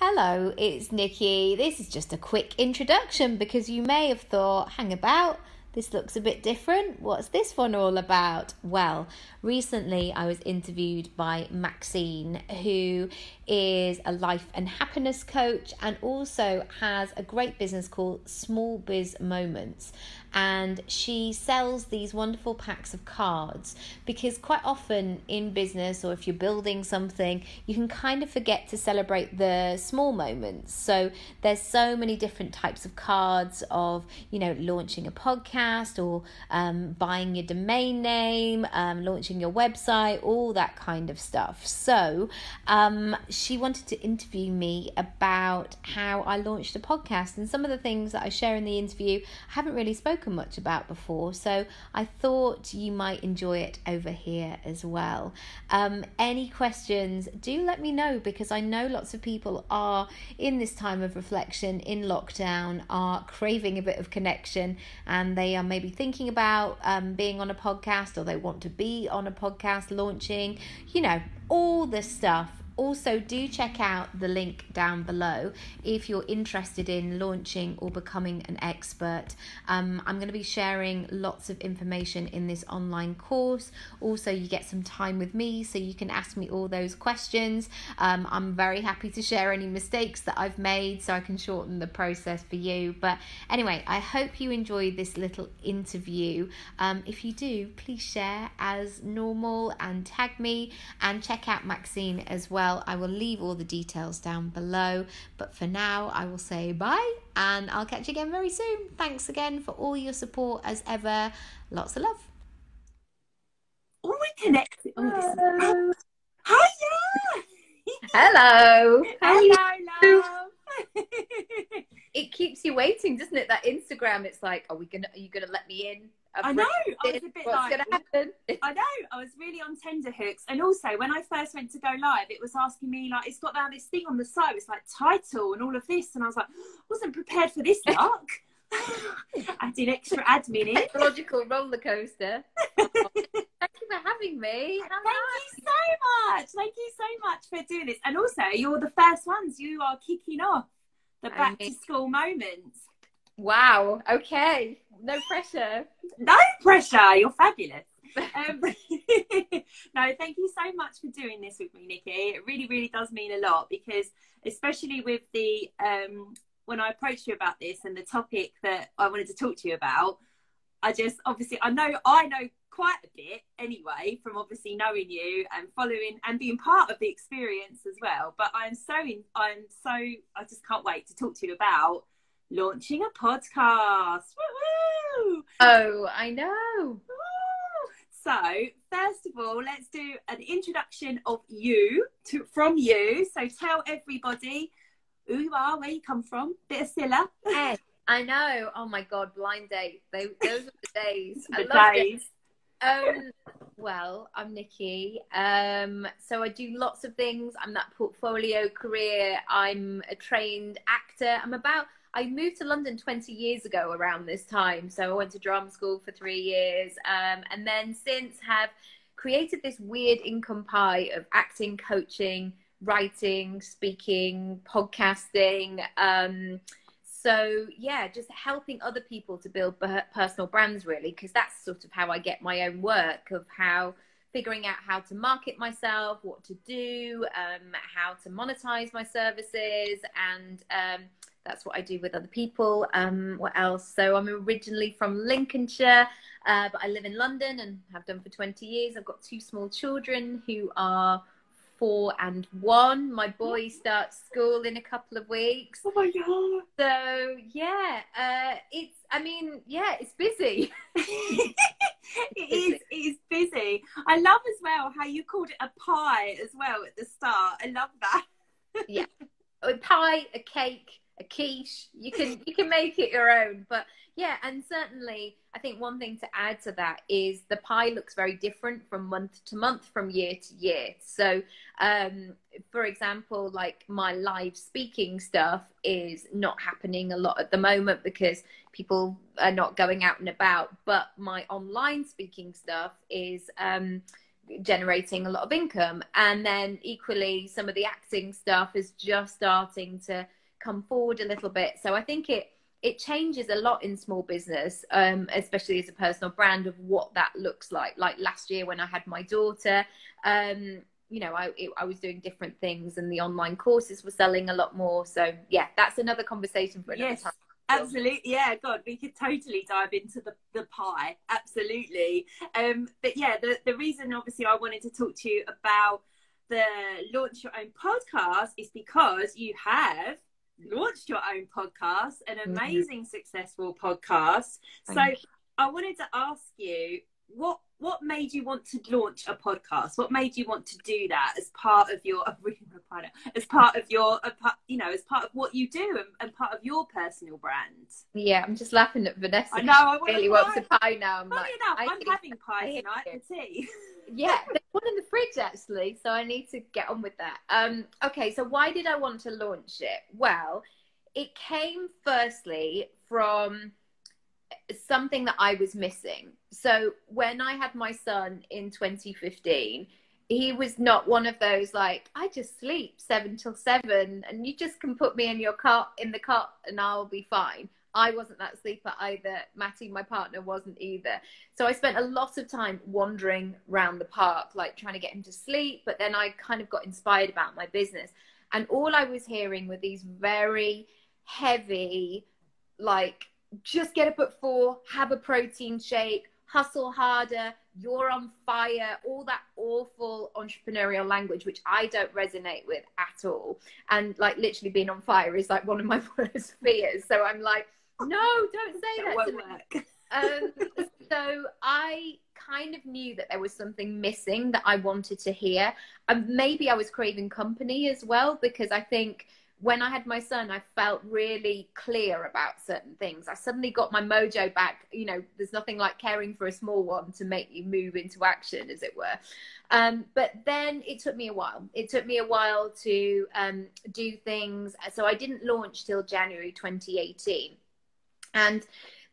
Hello, it's Nikki. This is just a quick introduction because you may have thought, hang about, this looks a bit different. What's this one all about? Well, recently I was interviewed by Maxine, who is a life and happiness coach and also has a great business called Small Biz Moments. And she sells these wonderful packs of cards because quite often in business, or if you're building something, you can kind of forget to celebrate the small moments. So there's so many different types of cards of, launching a podcast or buying your domain name, launching your website, all that kind of stuff. So she wanted to interview me about how I launched a podcast, and some of the things that I share in the interview I haven't really spoken much about before, so I thought you might enjoy it over here as well. Any questions, do let me know, because I know lots of people are in this time of reflection in lockdown, are craving a bit of connection, and they are maybe thinking about being on a podcast, or they want to be on a podcast, launching, all this stuff. Also, do check out the link down below if you're interested in launching or becoming an expert. I'm going to be sharing lots of information in this online course. Also, you get some time with me so you can ask me all those questions. I'm very happy to share any mistakes that I've made so I can shorten the process for you. But anyway, I hope you enjoyed this little interview. If you do, please share as normal and tag me, and check out Maxine as well. I will leave all the details down below, but for now I will say bye, and I'll catch you again very soon. Thanks again for all your support as ever. Lots of love. Oh, we're connected. Oh, hiya. Hello. Hello, love. It keeps you waiting, doesn't it? That Instagram, it's like, are you gonna let me in? I know. I was a bit What's going to happen? I know. I was really on tenterhooks. And also, when I first went to go live, it was asking me, like, it's got this thing on the side. It's like title and all of this. And I was like, wasn't prepared for this luck. I did extra admin in. Technological roller coaster. Thank you for having me. Thank you so much for doing this. And also, you're the first ones. You are kicking off the back to school moments. Wow. Okay. No pressure. No pressure. You're fabulous. No, thank you so much for doing this with me, Nikki. It really, really does mean a lot, because especially with the when I approached you about this and the topic that I wanted to talk to you about, I know quite a bit anyway from obviously knowing you and following and being part of the experience as well. But I just can't wait to talk to you about launching a podcast. Woo-hoo! Oh, I know. Woo! So, first of all, let's do an introduction of you from you. So, tell everybody who you are, where you come from. Bit of Scylla. Hey, I know. Oh my God, blind date. Those are the days. Well, I'm Nikki. So I do lots of things. I'm that portfolio career. I'm a trained actor. I moved to London 20 years ago around this time. So I went to drama school for 3 years. And then since have created this weird income pie of acting, coaching, writing, speaking, podcasting. So yeah, just helping other people to build personal brands, really, because that's sort of how I get my own work, of figuring out how to market myself, what to do, how to monetize my services, and that's what I do with other people. What else? So I'm originally from Lincolnshire, but I live in London and have done for 20 years. I've got 2 small children who are 4 and 1. My boy starts school in a couple of weeks. Oh my God. So yeah, it's busy. It is busy. I love as well how you called it a pie as well at the start. I love that. Yeah, a pie, a cake, a quiche. You can make it your own. But yeah, and certainly I think one thing to add to that is the pie looks very different from month to month, from year to year. So for example, like my live speaking stuff is not happening a lot at the moment because people are not going out and about, but my online speaking stuff is generating a lot of income. And then equally, some of the acting stuff is just starting to come forward a little bit. So I think it changes a lot in small business, especially as a personal brand, of what that looks like. Like last year when I had my daughter, you know, I was doing different things, and the online courses were selling a lot more. So yeah, that's another conversation for another time. Absolutely. Yeah, God, we could totally dive into the pie. Absolutely. But yeah, the reason obviously I wanted to talk to you about the Launch Your Own podcast is because you have launched your own podcast, an amazing, successful podcast. So I wanted to ask you, what made you want to launch a podcast? What made you want to do that as part of your, as part of your, you know, as part of what you do and part of your personal brand? Yeah, I'm just laughing at Vanessa. I know. I really wants a pie now. I'm having pie tonight for tea. Yeah, there's one in the fridge actually, so I need to get on with that. Okay, so why did I want to launch it? Well, it came firstly from something that I was missing. So when I had my son in 2015, he was not one of those like, I just sleep 7 till 7 and you just can put me in your cot in the cot and I'll be fine. I wasn't that sleeper either. Matty, my partner, wasn't either. So I spent a lot of time wandering around the park, like trying to get him to sleep. But then I kind of got inspired about my business. And all I was hearing were these very heavy, like, just get up at 4, have a protein shake, hustle harder, you're on fire, all that awful entrepreneurial language, which I don't resonate with at all. And like literally being on fire is like one of my worst fears. So I'm like, no, don't say that to me. So I kind of knew that there was something missing that I wanted to hear. Maybe I was craving company as well, because I think when I had my son, I felt really clear about certain things. I suddenly got my mojo back. You know, there's nothing like caring for a small one to make you move into action, as it were. But then it took me a while. It took me a while to do things. So I didn't launch till January 2018. And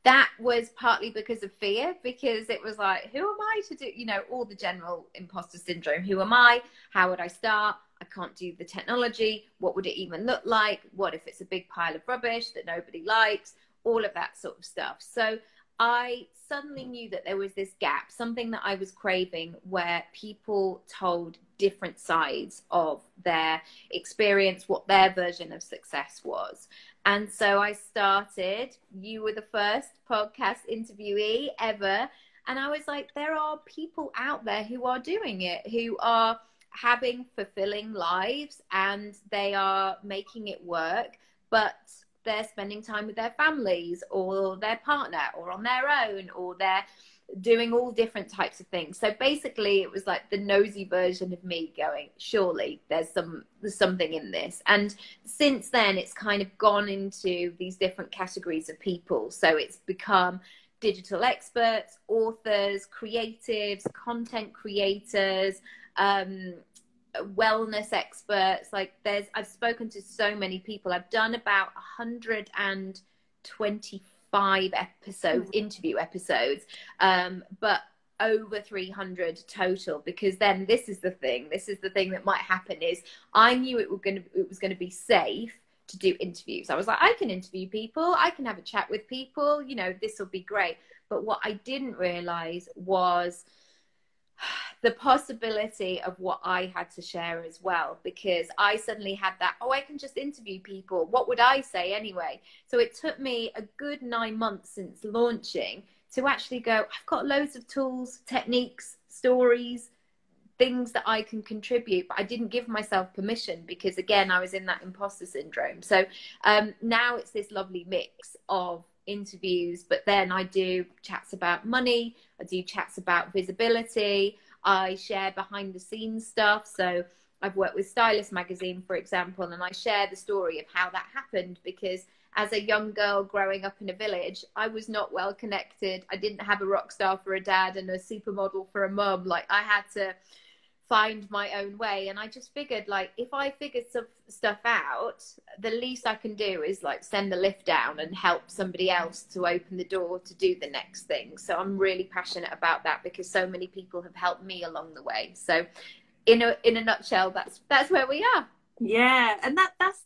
that was partly because of fear, because it was like, who am I to do, you know, all the general imposter syndrome. Who am I? How would I start? I can't do the technology. What would it even look like? What if it's a big pile of rubbish that nobody likes? All of that sort of stuff. So I suddenly knew that there was this gap, something that I was craving, where people told different sides of their experience, what their version of success was. And so I started, you were the first podcast interviewee ever. And I was like, there are people out there who are doing it, who are having fulfilling lives and they are making it work, but they're spending time with their families or their partner or on their own, or they're doing all different types of things. So basically it was like the nosy version of me going, surely there's something in this. And since then it's kind of gone into these different categories of people. So it's become digital experts, authors, creatives, content creators, wellness experts. Like I've spoken to so many people. I've done about 125 interview episodes, but over 300 total, because then this is the thing that might happen is I knew it was going to be safe to do interviews. I was like, I can interview people, I can have a chat with people, you know, this will be great. But what I didn't realize was the possibility of what I had to share as well, because I suddenly had that, I can just interview people. What would I say anyway? So it took me a good 9 months since launching to actually go, I've got loads of tools, techniques, stories, things that I can contribute, but I didn't give myself permission because, again, I was in that imposter syndrome. So now it's this lovely mix of interviews, but then I do chats about money, I do chats about visibility, I share behind the scenes stuff. So I've worked with Stylist Magazine, for example, and I share the story of how that happened, because as a young girl growing up in a village, I was not well connected. I didn't have a rock star for a dad and a supermodel for a mum. Like I had to find my own way. And I just figured, like, if I figured some stuff out, the least I can do is like send the lift down and help somebody else to open the door to do the next thing. So I'm really passionate about that because so many people have helped me along the way. So in a nutshell, that's where we are. Yeah, and that's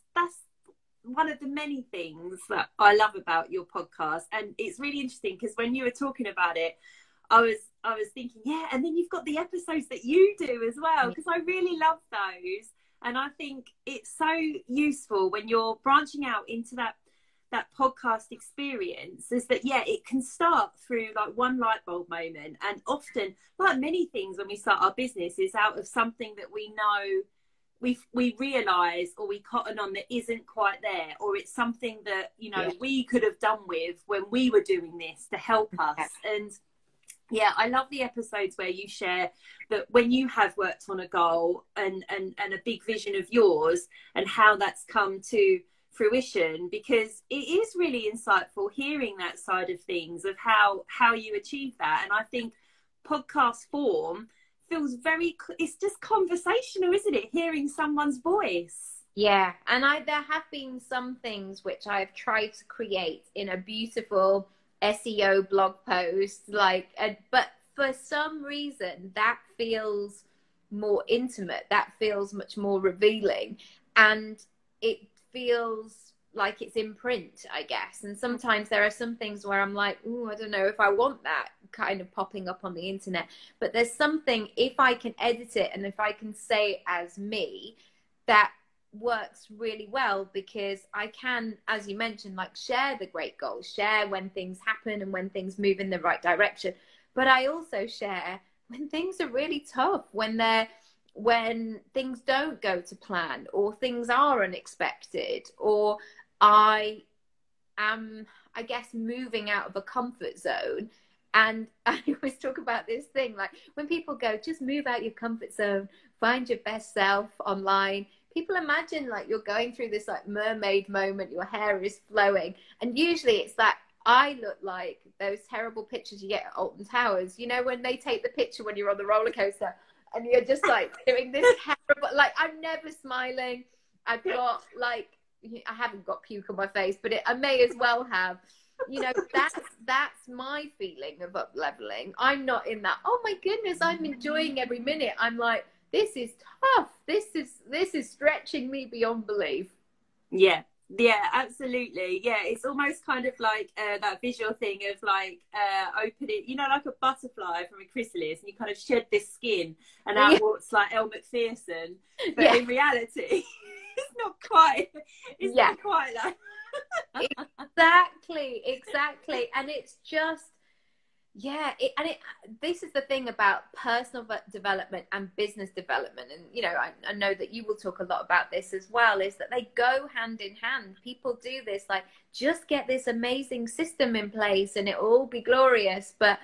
one of the many things that I love about your podcast. And it's really interesting because when you were talking about it, I was thinking, yeah, and then you've got the episodes that you do as well, because I really love those. And I think it's so useful when you're branching out into that podcast experience, is that, yeah, it can start through like one light bulb moment. And often, like many things when we start our business, is out of something that we know we realise or we cotton on that isn't quite there, or it's something that, you know, we could have done with when we were doing this to help us. And yeah, I love the episodes where you share that when you have worked on a goal and a big vision of yours and how that's come to fruition, because it is really insightful hearing that side of things, of how you achieve that. And I think podcast form feels it's just conversational, isn't it? Hearing someone's voice. Yeah, and there have been some things which I've tried to create in a beautiful SEO blog post, but for some reason that feels more intimate, that feels much more revealing, and it feels like it's in print, I guess. And sometimes there are some things where I'm like, I don't know if I want that kind of popping up on the internet. But there's something, if I can edit it and if I can say it as me, that works really well, because I can, as you mentioned, like share the great goals, share when things happen and when things move in the right direction. But I also share when things are really tough, when things don't go to plan, or things are unexpected, or I am, I guess, moving out of a comfort zone. And I always talk about this thing, like when people go, just move out your comfort zone, find your best self online. People imagine like you're going through this like mermaid moment, your hair is flowing. And usually it's that I look like those terrible pictures you get at Alton Towers, you know, when they take the picture when you're on the roller coaster and you're just like doing this terrible, like I'm never smiling. I've got like, I haven't got puke on my face, but I may as well have. You know, that's my feeling of up leveling. I'm not in that, oh my goodness, I'm enjoying every minute. I'm like, this is tough. This is stretching me beyond belief. Yeah, absolutely. Yeah, it's almost kind of like that visual thing of like opening, you know, like a butterfly from a chrysalis, and you kind of shed this skin and out walks like Elle Macpherson. But in reality, it's not quite that. Exactly. And it's just, this is the thing about personal development and business development. And, you know, I know that you will talk a lot about this as well, is that they go hand in hand. People do this, like, just get this amazing system in place and it will all be glorious. But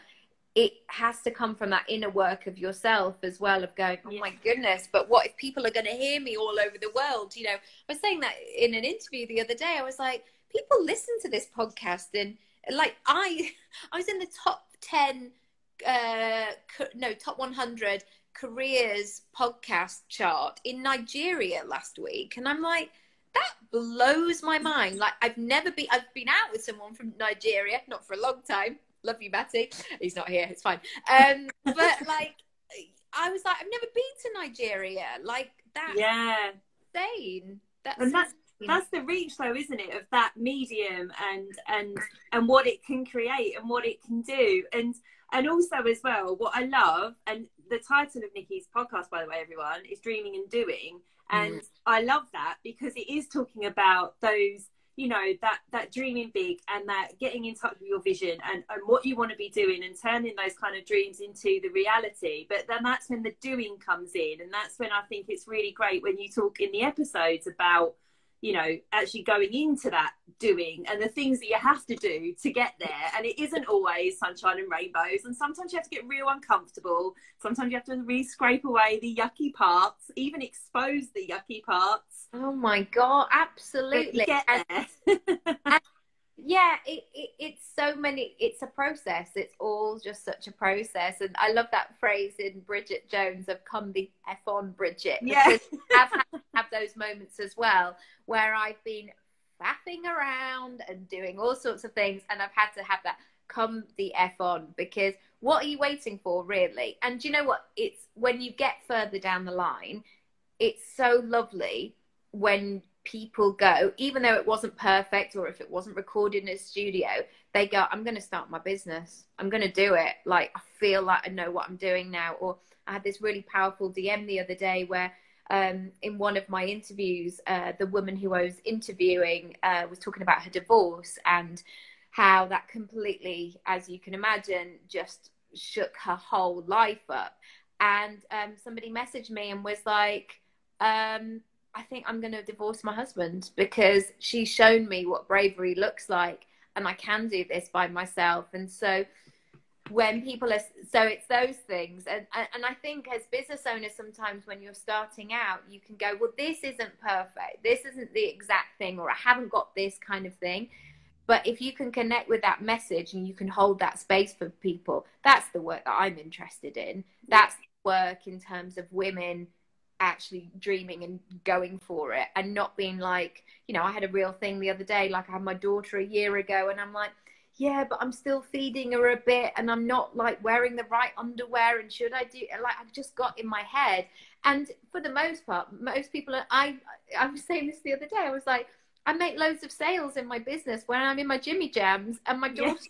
it has to come from that inner work of yourself as well, of going, oh my goodness, but what if people are going to hear me all over the world? You know, I was saying that in an interview the other day. I was like, people listen to this podcast, and like I was in the top 100 careers podcast chart in Nigeria last week. And I'm like, that blows my mind. Like I've been out with someone from Nigeria, not for a long time. Love you, Matty. He's not here. It's fine. But like, I was like, I've never been to Nigeria. Like that. Yeah. Insane. That's the reach, though, isn't it, of that medium and what it can create and what it can do. And also as well, what I love, and the title of Nikki's podcast, by the way, everyone, is Dreaming and Doing. And I love that because it is talking about those, you know, that dreaming big and that getting in touch with your vision and what you want to be doing and turning those kind of dreams into the reality. But then that's when the doing comes in. And that's when I think it's really great when you talk in the episodes about, you know, actually going into that doing and the things that you have to do to get there. And it isn't always sunshine and rainbows. And sometimes you have to get real uncomfortable. Sometimes you have to really scrape away the yucky parts, even expose the yucky parts. Oh my God, absolutely. But you get there. And Yeah, it's so many, it's a process. It's all just such a process. And I love that phrase in Bridget Jones of "come the F on, Bridget," Yeah. because I've had to have those moments as well where I've been faffing around and doing all sorts of things, and I've had to have that "come the F on," because what are you waiting for, really? And do you know what? It's when you get further down the line, it's so lovely when people go, even though it wasn't perfect or if it wasn't recorded in a studio, they go, I'm going to start my business. I'm going to do it. Like, I feel like I know what I'm doing now. Or I had this really powerful DM the other day where in one of my interviews, the woman who I was interviewing was talking about her divorce and how that completely, as you can imagine, just shook her whole life up. And somebody messaged me and was like, I think I'm going to divorce my husband because she's shown me what bravery looks like and I can do this by myself. And so when people are, so it's those things. And I think as business owners, sometimes when you're starting out, you can go, well, this isn't perfect. This isn't the exact thing, or I haven't got this kind of thing. But if you can connect with that message and you can hold that space for people, that's the work that I'm interested in. That's the work in terms of women actually dreaming and going for it and not being like, you know, I had a real thing the other day, like I had my daughter a year ago and I'm like, yeah, but I'm still feeding her a bit and I'm not like wearing the right underwear, and should I do, like, I've just got in my head. And for the most part, most people are, I was saying this the other day, I was like, I make loads of sales in my business when I'm in my Jimmy Jams and my daughter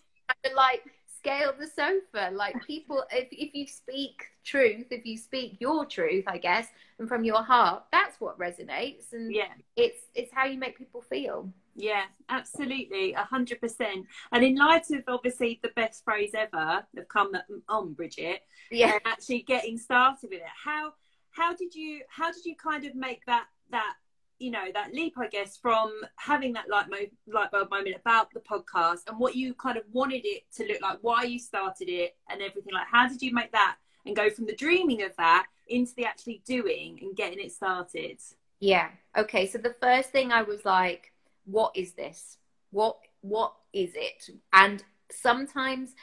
like scale the sofa. Like, people, if you speak truth, if you speak your truth, I guess, and from your heart, that's what resonates. And it's how you make people feel. Yeah, absolutely, 100%. And in light of obviously the best phrase ever of "come on, Bridget," actually getting started with it, how did you kind of make that you know, that leap, I guess, from having that light bulb moment about the podcast and what you kind of wanted it to look like, why you started it and everything? Like, how did you make that and go from the dreaming of that into the actually doing and getting it started? Yeah. Okay. So the first thing I was like, what is this? What is it? And sometimes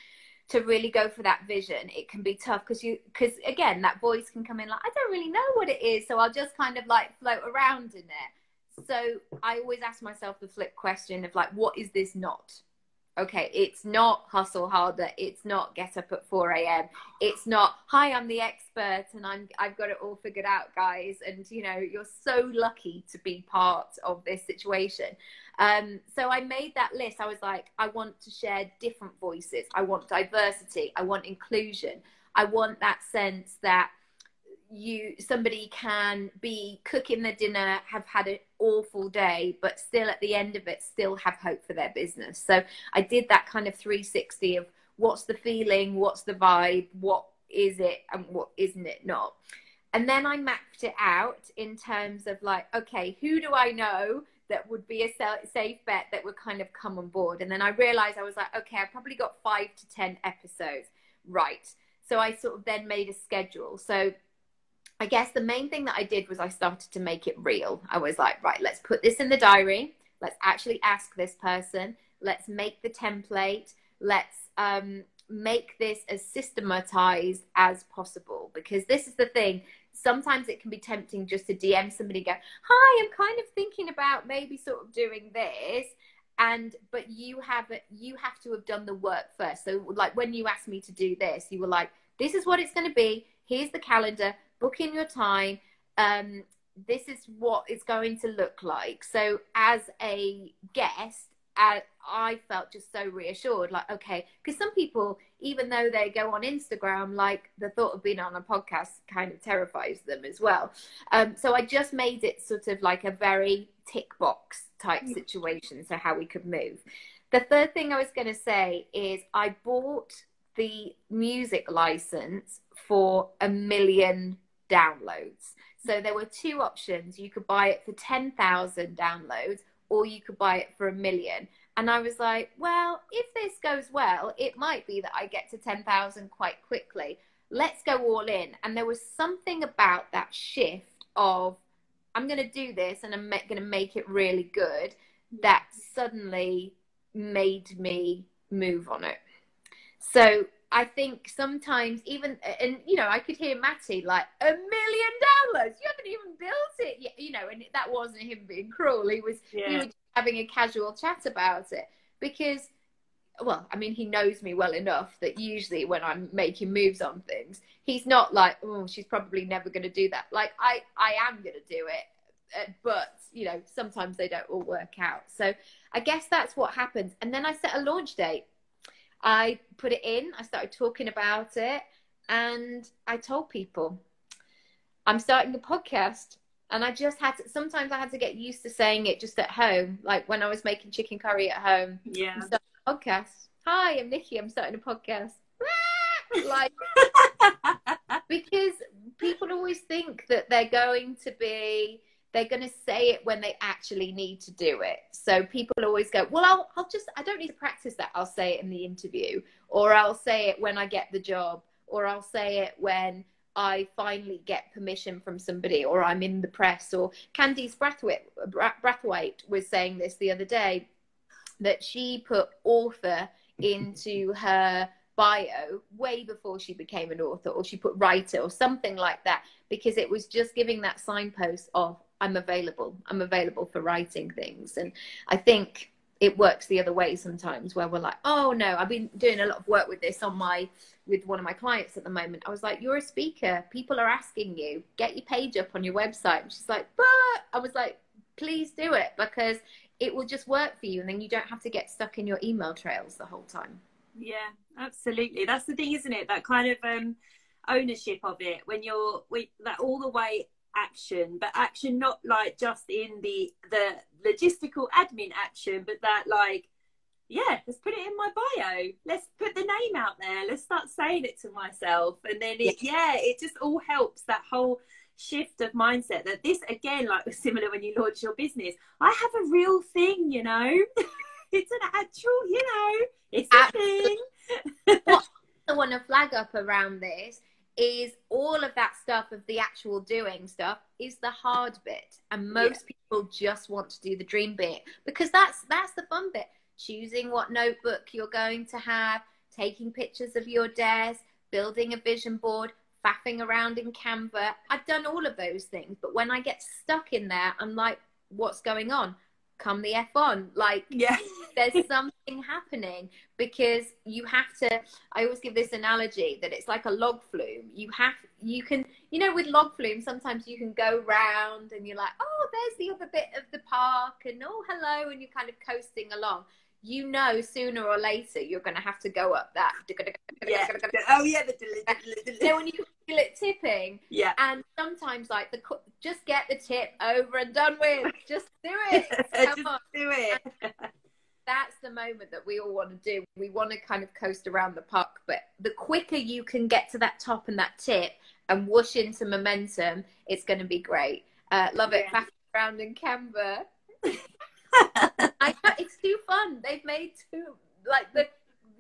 to really go for that vision, it can be tough because again, that voice can come in like, I don't really know what it is. So I'll just kind of like float around in it. So I always ask myself the flip question of like, what is this not? Okay, it's not hustle harder. It's not get up at 4 a.m. It's not, hi, I'm the expert and I've got it all figured out, guys. And, you know, you're so lucky to be part of this situation. So I made that list. I was like, I want to share different voices. I want diversity. I want inclusion. I want that sense that somebody can be cooking their dinner, have had an awful day, but still at the end of it still have hope for their business. So I did that kind of 360 of what's the feeling, what's the vibe, what is it and what isn't it not. And then I mapped it out in terms of like, okay, who do I know that would be a safe bet that would kind of come on board? And then I realized, I was like, okay, I probably got 5 to 10 episodes, right? So I sort of then made a schedule. So I guess the main thing that I did was I started to make it real. I was like, right, let's put this in the diary. Let's actually ask this person. Let's make the template. Let's make this as systematized as possible. Because this is the thing. Sometimes it can be tempting just to DM somebody and go, hi, I'm kind of thinking about maybe sort of doing this. But you have to have done the work first. So like when you asked me to do this, you were like, this is what it's going to be. Here's the calendar. Book in your time. This is what it's going to look like. So as a guest, I felt just so reassured, like, okay, because some people, even though they go on Instagram, like the thought of being on a podcast kind of terrifies them as well. So I just made it sort of like a very tick box type situation, so how we could move. The third thing I was going to say is I bought the music license for 1 million downloads. So there were 2 options. You could buy it for 10,000 downloads or you could buy it for 1 million. And I was like, well, if this goes well, it might be that I get to 10,000 quite quickly. Let's go all in. And there was something about that shift of, I'm going to do this and I'm going to make it really good, that suddenly made me move on it. So I think sometimes even, and you know, I could hear Matty like, 1 million downloads, you haven't even built it yet, you know, and that wasn't him being cruel. He was just having a casual chat about it, because, well, I mean, he knows me well enough that usually when I'm making moves on things, he's not like, oh, she's probably never going to do that. Like, I am going to do it, but, you know, sometimes they don't all work out. So I guess that's what happens. And then I set a launch date. I put it in, I started talking about it, and I told people, I'm starting a podcast. And I just had to, sometimes I had to get used to saying it just at home. Like when I was making chicken curry at home. Yeah. I'm starting a podcast. Hi, I'm Nikki. I'm starting a podcast. Like, because people always think that they're going to say it when they actually need to do it. So people always go, well, I don't need to practice that. I'll say it in the interview, or I'll say it when I get the job, or I'll say it when I finally get permission from somebody, or I'm in the press. Or Candice Brathwaite was saying this the other day, that she put author into her bio way before she became an author, or she put writer or something like that, because it was just giving that signpost of, I'm available for writing things. And I think it works the other way sometimes, where we're like, oh no, I've been doing a lot of work with this with one of my clients at the moment. I was like, you're a speaker, people are asking you, get your page up on your website. And she's like, but I was like, please do it, because it will just work for you, and then you don't have to get stuck in your email trails the whole time. Yeah, absolutely. That's the thing, isn't it? That kind of ownership of it, when you're with that all the way action, but action not like just in the logistical admin action, but that like, yeah, let's put it in my bio, let's put the name out there, let's start saying it to myself. And then it just all helps, that whole shift of mindset, that this, again, like similar when you launch your business, I have a real thing, you know. It's an actual, you know, it's a thing. What I want to flag up around this is all of that stuff of the actual doing stuff is the hard bit, and most people just want to do the dream bit, because that's the fun bit. Choosing what notebook you're going to have, taking pictures of your desk, building a vision board, faffing around in Canva. I've done all of those things, but when I get stuck in there, I'm like, what's going on? Come the F on. Like, there's something happening, because you have to, I always give this analogy that it's like a log flume. You can, you know, with log flume, sometimes you can go round and you're like, oh, there's the other bit of the park, and oh, hello, and you're kind of coasting along. You know, sooner or later, you're going to have to go up that. Oh, yeah. You know, when you feel it tipping. Yeah. And sometimes, like, just get the tip over and done with. Just do it. Come on. Do it. That's the moment that we all want to do. We want to kind of coast around the park, but the quicker you can get to that top and that tip and whoosh into momentum, it's going to be great. Love it. Faffing around in Canva. I know, it's too fun. They've made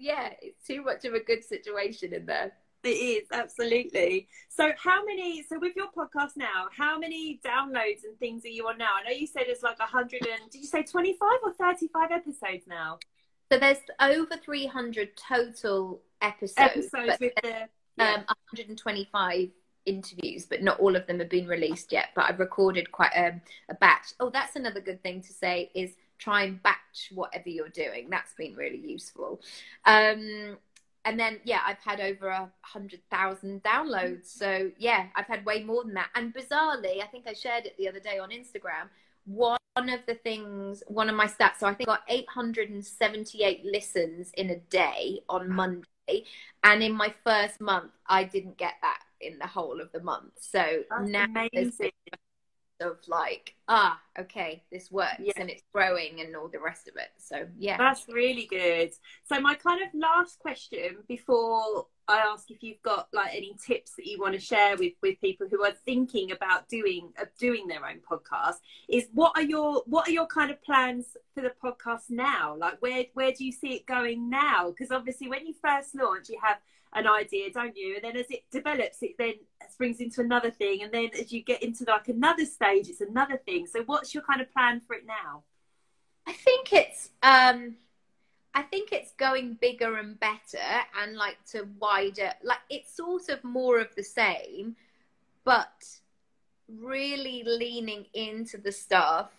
it's too much of a good situation in there. It is, absolutely. So with your podcast now, how many downloads and things are you on now? I know you said it's like 100 and, did you say 25 or 35 episodes now? So there's over 300 total episodes with 125 interviews, but not all of them have been released yet. But I've recorded quite a batch. Oh, that's another good thing to say, is try and batch whatever you're doing. That's been really useful. And then, I've had over 100,000 downloads. So, I've had way more than that. And bizarrely, I think I shared it the other day on Instagram, one of my stats, so I think I got 878 listens in a day on Monday. And in my first month, I didn't get that in the whole of the month. So that's now amazing. Of like, okay, this works, and it's growing and all the rest of it. So that's really good. So my kind of last question before I ask if you've got like any tips that you want to share with people who are thinking about doing their own podcast is, what are your kind of plans for the podcast now? Like, where do you see it going now? Because obviously when you first launch, you have an idea, don't you? And then as it develops, it then springs into another thing, and then as you get into like another stage, it's another thing. So what's your kind of plan for it now? I think it's I think it's going bigger and better, and like to wider, like it's sort of more of the same, but really leaning into the stuff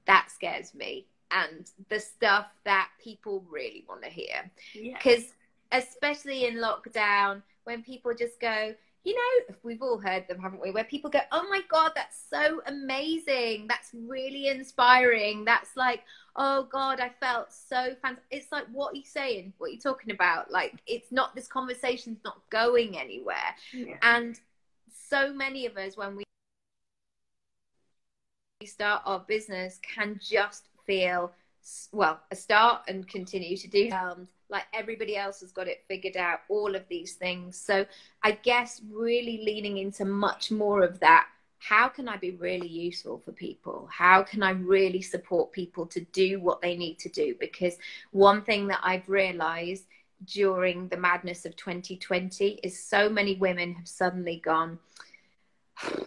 that scares me and the stuff that people really want to hear. Because especially in lockdown, when people just go, you know, we've all heard them, haven't we? Where people go, oh my God, that's so amazing. That's really inspiring. That's like, oh God, I felt so fantastic. It's like, what are you saying? What are you talking about? Like, it's not, this conversation's not going anywhere. Yeah. And so many of us, when we start our business, can just feel, well, a start and continue to do like everybody else has got it figured out, all of these things. So I guess really leaning into much more of that. How can I be really useful for people? How can I really support people to do what they need to do? Because one thing that I've realized during the madness of 2020 is so many women have suddenly gone,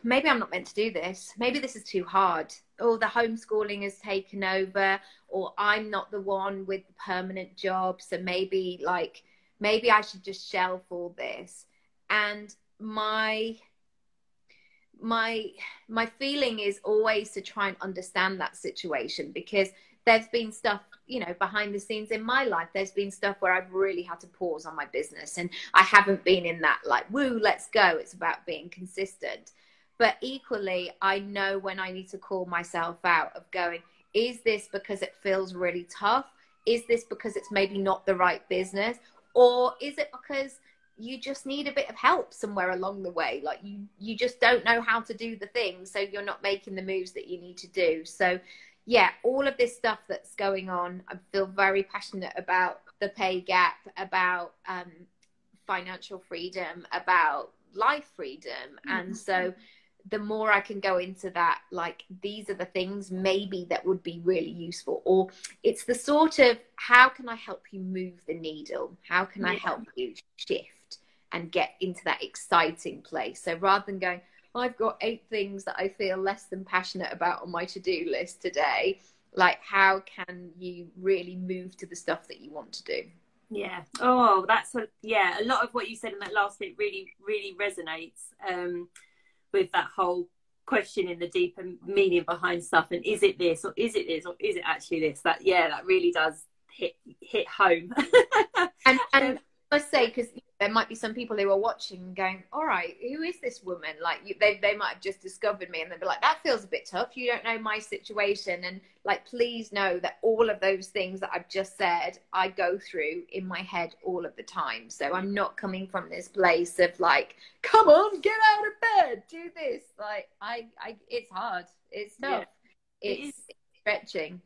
maybe I'm not meant to do this. Maybe this is too hard. Or the homeschooling has taken over, or I'm not the one with the permanent job. So maybe I should just shelve all this. And my feeling is always to try and understand that situation, because there's been stuff, you know, behind the scenes in my life. There's been stuff where I've really had to pause on my business, and I haven't been in that like, woo, let's go. It's about being consistent. But equally, I know when I need to call myself out of going, is this because it feels really tough? Is this because it's maybe not the right business? Or is it because you just need a bit of help somewhere along the way? Like you just don't know how to do the thing, so you're not making the moves that you need to do. So yeah, all of this stuff that's going on, I feel very passionate about the pay gap, about financial freedom, about life freedom. And so the more I can go into that, like, these are the things maybe that would be really useful, or it's the sort of, how can I help you move the needle? How can I help you shift and get into that exciting place? So rather than going, I've got 8 things that I feel less than passionate about on my to-do list today, like, how can you really move to the stuff that you want to do? Yeah. Oh, that's a lot of what you said in that last bit really, really resonates with that whole question in the deeper meaning behind stuff. And is it this, or is it this, or is it actually this? That really does hit home. and I must say, because there might be some people who are watching and going, all right, who is this woman? Like, they might have just discovered me, and they'll be like, that feels a bit tough. You don't know my situation. And like, please know that all of those things that I've just said, I go through in my head all of the time. So I'm not coming from this place of like, come on, get out of bed, do this. Like, it's hard. It's tough. It's stretching.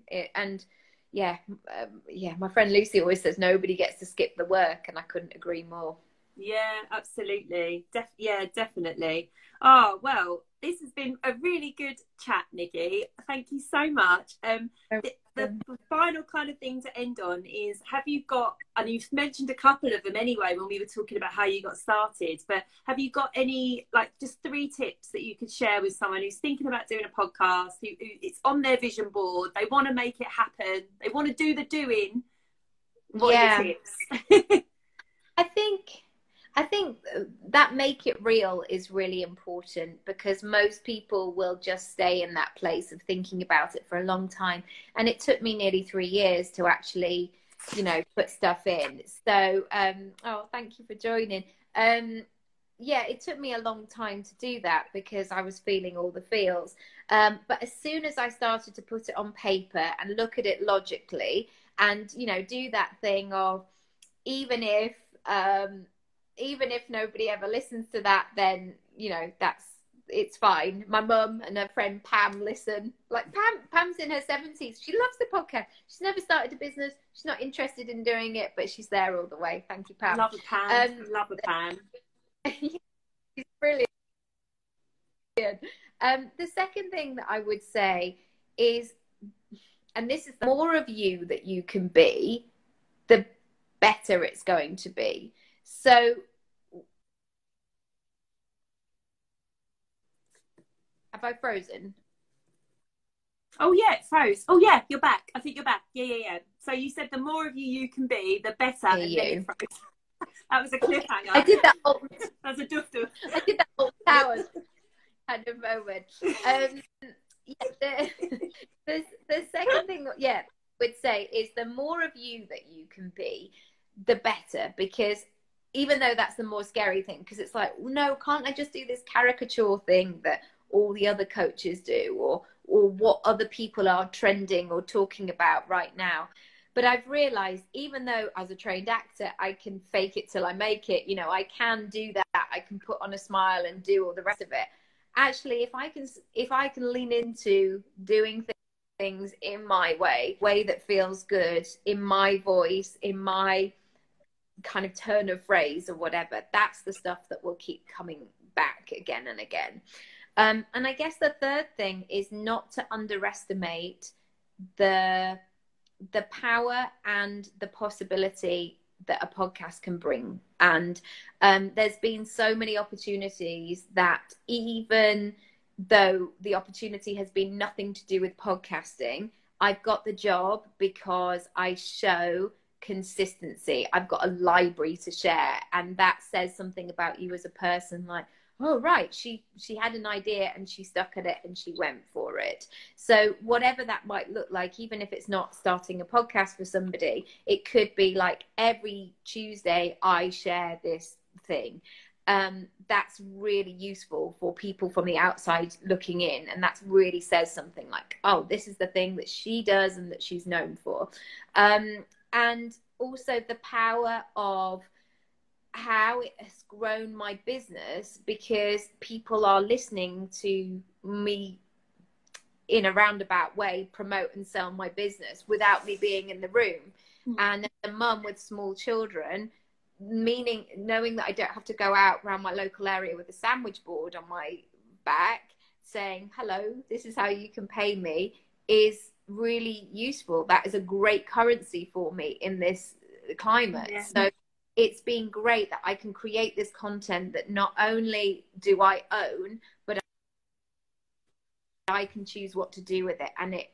My friend Lucy always says nobody gets to skip the work, and I couldn't agree more. Yeah, absolutely. Definitely. Oh, well, this has been a really good chat, Nikki. Thank you so much. The final kind of thing to end on is, have you got, and you've mentioned a couple of them anyway when we were talking about how you got started, but have you got any, like, just 3 tips that you could share with someone who's thinking about doing a podcast, who it's on their vision board, they want to make it happen, they want to do the doing? What are your tips? I think that make it real is really important, because most people will just stay in that place of thinking about it for a long time. And it took me nearly 3 years to actually, you know, put stuff in. So, thank you for joining. It took me a long time to do that, because I was feeling all the feels. But as soon as I started to put it on paper and look at it logically, and, you know, do that thing of, even if nobody ever listens to that, then, you know, it's fine. My mum and her friend Pam listen. Like, Pam's in her 70s. She loves the podcast. She's never started a business. She's not interested in doing it, but she's there all the way. Thank you, Pam. Love a Pam. Love a Pam. She's brilliant. The second thing that I would say is, and this is, the more of you that you can be, the better it's going to be. So, have I frozen? Oh yeah, it froze. Oh yeah, you're back. I think you're back. Yeah. So you said the more of you can be, the better, and then it froze. That was a cliffhanger. I did that whole, That's a duff duff. I did that whole towers kind of moment. Yeah, the second thing, yeah, I would say is the more of you that you can be, the better, because even though that's the more scary thing, because it's like, no, can't I just do this caricature thing that all the other coaches do, or what other people are trending or talking about right now? But I've realized, even though as a trained actor, I can fake it till I make it, you know, I can do that. I can put on a smile and do all the rest of it. Actually, if I can lean into doing things in my way that feels good, in my voice, in my kind of turn of phrase or whatever, that's the stuff that will keep coming back again and again. And I guess the third thing is not to underestimate the power and the possibility that a podcast can bring. And there's been so many opportunities that, even though the opportunity has been nothing to do with podcasting, I've got the job because I show consistency. I've got a library to share, and that says something about you as a person. Like, oh right, she had an idea and she stuck at it and she went for it. So whatever that might look like, even if it's not starting a podcast for somebody, it could be like every Tuesday I share this thing. That's really useful for people from the outside looking in, and that really says something like, oh, this is the thing that she does and that she's known for. And also the power of how it has grown my business, because people are listening to me in a roundabout way promote and sell my business without me being in the room. And as a mum with small children, knowing that I don't have to go out around my local area with a sandwich board on my back saying, hello, this is how you can pay me, is really useful. That is a great currency for me in this climate. Yeah. So it's been great that I can create this content that not only do I own, but I can choose what to do with it. And it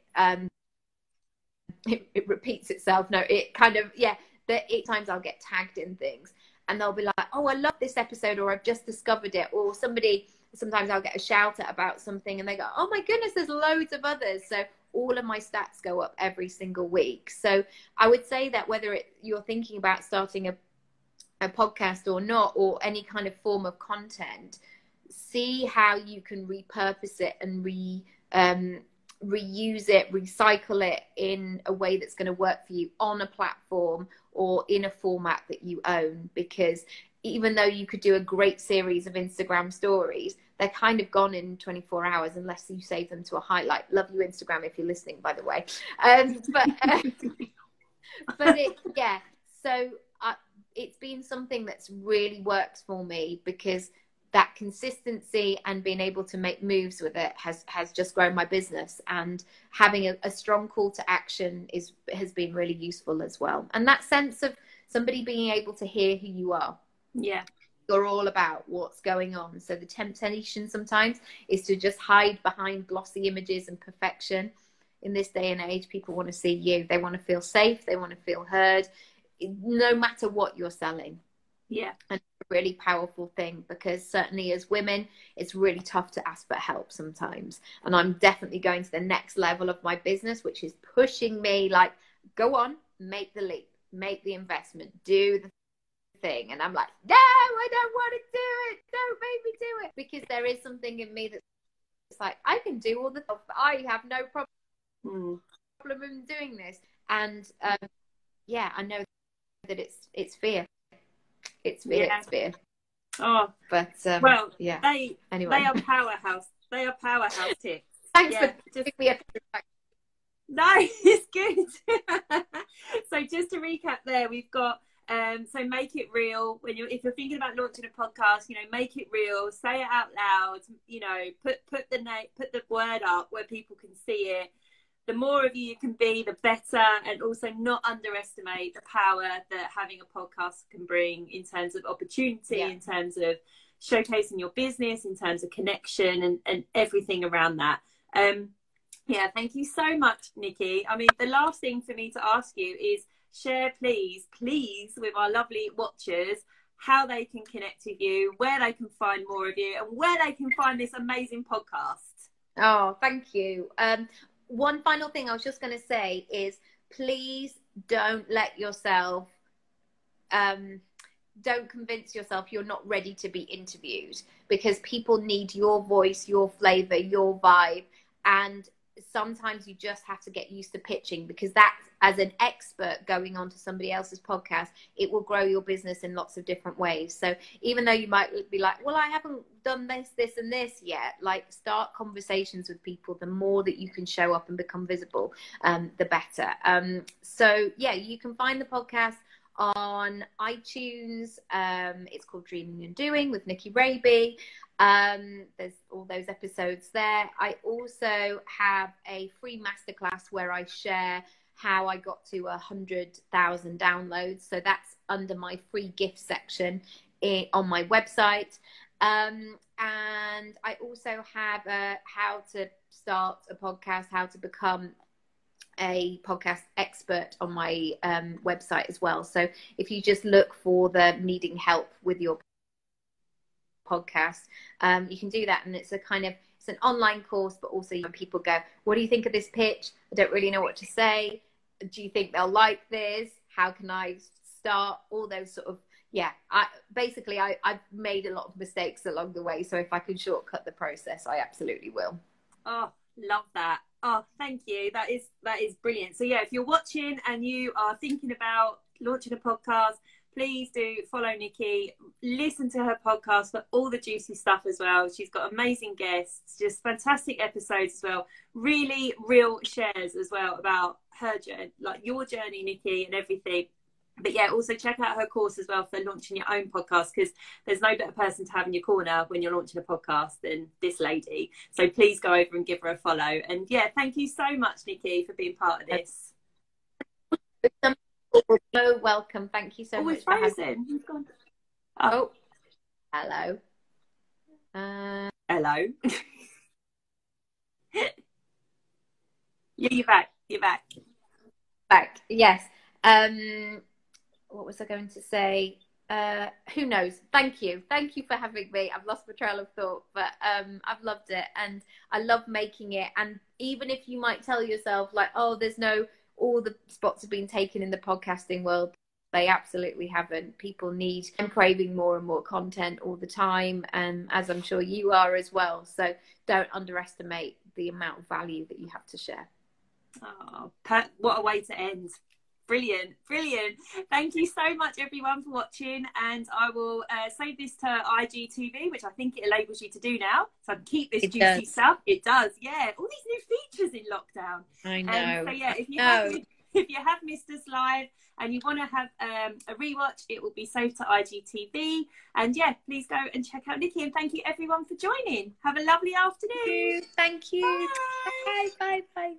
repeats itself. No, it kind of, yeah, times I'll get tagged in things and they'll be like, oh, I love this episode, or I've just discovered it. Or sometimes I'll get a shout out about something and they go, oh my goodness, there's loads of others. So all of my stats go up every single week. So I would say that whether you're thinking about starting a podcast or not, or any kind of form of content, see how you can repurpose it and reuse it, recycle it in a way that's going to work for you on a platform or in a format that you own. Because even though you could do a great series of Instagram stories, they're kind of gone in 24 hours unless you save them to a highlight. Love you, Instagram, if you're listening, by the way. So it's been something that's really worked for me, because that consistency and being able to make moves with it has just grown my business. And having a strong call to action has been really useful as well. And that sense of somebody being able to hear who you are. Yeah. You're all about what's going on. So the temptation sometimes is to just hide behind glossy images and perfection. In this day and age, people want to see you. They want to feel safe. They want to feel heard, no matter what you're selling. Yeah. And it's a really powerful thing, because certainly as women, it's really tough to ask for help sometimes. And I'm definitely going to the next level of my business, which is pushing me like, go on, make the leap, make the investment, do the thing. And I'm like, no, I don't want to do it. Don't make me do it. Because there is something in me that's like, I can do all the stuff. I have no problem in doing this. And yeah, I know that it's fear. It's fear. Yeah. It's fear. Oh, but well, yeah. They are powerhouse. They are powerhouse tips. Thanks for giving me a feedback. No, it's good. So just to recap, there we've got so make it real. If you're thinking about launching a podcast, make it real. Say it out loud. Put the word up where people can see it. The more of you can be, the better. And also not underestimate the power that having a podcast can bring in terms of opportunity, in terms of showcasing your business, in terms of connection and everything around that. Yeah, thank you so much, Nikki. I mean, the last thing for me to ask you is share, please, with our lovely watchers how they can connect with you, where they can find more of you, and where they can find this amazing podcast. Oh, thank you. One final thing I was just going to say is please don't let yourself, don't convince yourself you're not ready to be interviewed, because people need your voice, your flavor, your vibe. And sometimes you just have to get used to pitching, because that, as an expert going on to somebody else's podcast, it will grow your business in lots of different ways. So even though you might be like, well, I haven't done this and this yet, like, start conversations with people. The more that you can show up and become visible, the better. So yeah, you can find the podcast on iTunes. It's called Dreaming and Doing with Nikki Raby. There's all those episodes there. I also have a free masterclass where I share how I got to 100,000 downloads. So that's under my free gift section on my website. And I also have how to start a podcast, how to become a podcast expert on my website as well. So if you just look for the needing help with your podcast, you can do that. And it's it's an online course, but also when people go, what do you think of this pitch? I don't really know what to say. Do you think they'll like this? How can I start? All those sort of, I've made a lot of mistakes along the way. So if I can shortcut the process, I absolutely will. Oh, love that. Oh, thank you. That is brilliant. So yeah, if you're watching and you are thinking about launching a podcast, please do follow Nikki. Listen to her podcast for all the juicy stuff as well. She's got amazing guests, just fantastic episodes as well. Really real shares as well about her journey, like your journey, Nikki, and everything. But yeah, also check out her course as well for launching your own podcast, because there's no better person to have in your corner when you're launching a podcast than this lady. So please go over and give her a follow. And yeah, thank you so much, Nikki, for being part of this. So welcome. Thank you so much. It's frozen. He's gone. Oh, hello. Hello. Yeah, you're back. You're back. Back. Yes. What was I going to say? Who knows? Thank you for having me. I've lost my trail of thought, but I've loved it, and I love making it. And even if you might tell yourself like, oh, all the spots have been taken in the podcasting world, they absolutely haven't. People need and craving more and more content all the time, and as I'm sure you are as well. So don't underestimate the amount of value that you have to share. Oh, what a way to end. Brilliant. Thank you so much, everyone, for watching. And I will save this to IGTV, which I think it enables you to do now. So I can keep this juicy stuff. It does, yeah. All these new features in lockdown. I know. So yeah, if you have missed us live and you want to have a rewatch, it will be saved to IGTV. And yeah, please go and check out Nikki. And thank you, everyone, for joining. Have a lovely afternoon. Thank you. Bye. Bye.